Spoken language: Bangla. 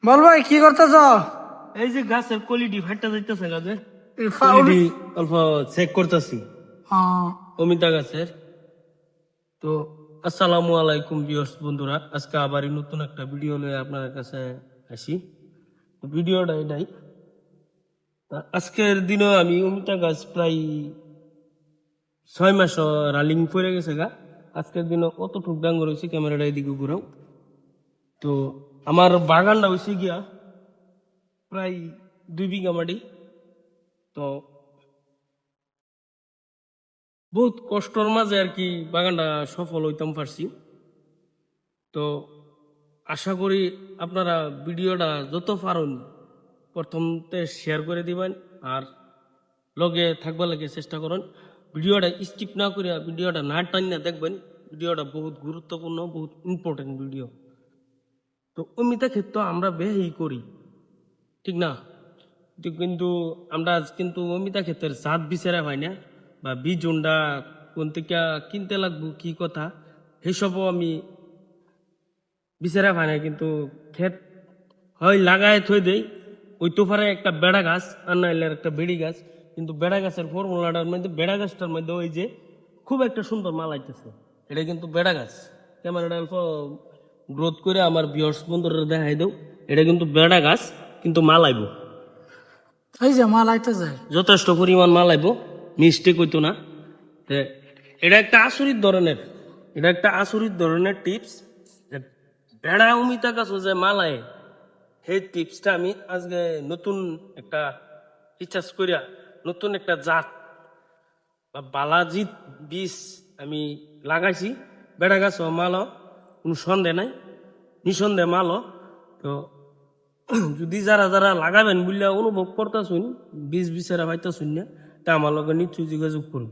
বল ভাই কি করতেছ? এই যে গাছের কোয়ালিটি ফাইটটা যাইতেছে গাছে কোয়ালিটি অল্প চেক করতেছি অমিতা গাছের। তো আসসালামু আলাইকুম ভিউয়ার্স বন্ধুরা, আজকে আবারই নতুন একটা ভিডিও নিয়ে আপনাদের কাছে আসি। ভিডিওটা এটাই, আজকের দিনে আমি অমিতা গাছ প্রায় 6 মাস রানিং করে গেছে গা। আজকের দিনে কতটুক ডাঙ্গর হয়েছে ক্যামেরাটা এদিকে ঘুরাও। তো আমার বাগানটা হয়েছে গিয়া প্রায় 2 বিঘা মাটি। তো বহুত কষ্টর মাঝে আর কি বাগানটা সফল হইতাম পারছি। তো আশা করি আপনারা ভিডিওটা যত পারেন প্রথমতে শেয়ার করে দিবেন আর লগে থাকবার লাগে চেষ্টা করেন। ভিডিওটা স্কিপ না করে ভিডিওটা না টাইনা দেখবেন। ভিডিওটা বহুত গুরুত্বপূর্ণ, বহুত ইম্পর্টেন্ট ভিডিও। তো অমিতা ক্ষেত্রে আমরা বেহি করি, ঠিক না? কিন্তু আমরা কিন্তু অমিতা ক্ষেত্রের জাত বিচারা হয় না, বা বীজটা কোন থেকে কিনতে লাগবো কি কথা সেসবও আমি বিচারা হয় না। কিন্তু ক্ষেত হয় লাগায় থই দেই, ওই তোফারে একটা বেড়া গাছ আর নাইলে একটা বেড়ি গাছ। কিন্তু বেড়া গাছের ফর্মুলাটার মধ্যে বেড়া গাছটার মধ্যে ওই যে খুব একটা সুন্দর মাল আইতেছে, এটা কিন্তু বেড়া গাছ। ক্যামেরাটা অল্প গ্রোথ করে আমার ভিউয়ার্স বন্ধুরা দেখাই দেও, এটা কিন্তু বেড়া গাছ, কিন্তু মাল আইব, এই যে মাল আইতেছে। যথেষ্ট পরিমাণ মাল আইব, মিস্টেক হইতো না। তে এটা একটা আচরিত ধরনের, এটা একটা আচরিত ধরনের টিপস। বেড়া অমিতা গাছ যে মাল আয়, সেই টিপসটা আমি আজকে নতুন একটা রিসার্চ করিয়া নতুন একটা জাত বা বালাজিৎ বীজ আমি লাগাইছি। বেড়া গাছ মাল, কোনো সন্দেহ নাই, নিঃসন্দেহ মাল। তো যদি যারা যারা লাগাবেন বললে অনুভব করতেছুন, বীজ বিচারা পাইতেছুন না, তা আমার লগে নিশ্চয়ই যোগাযোগ করব।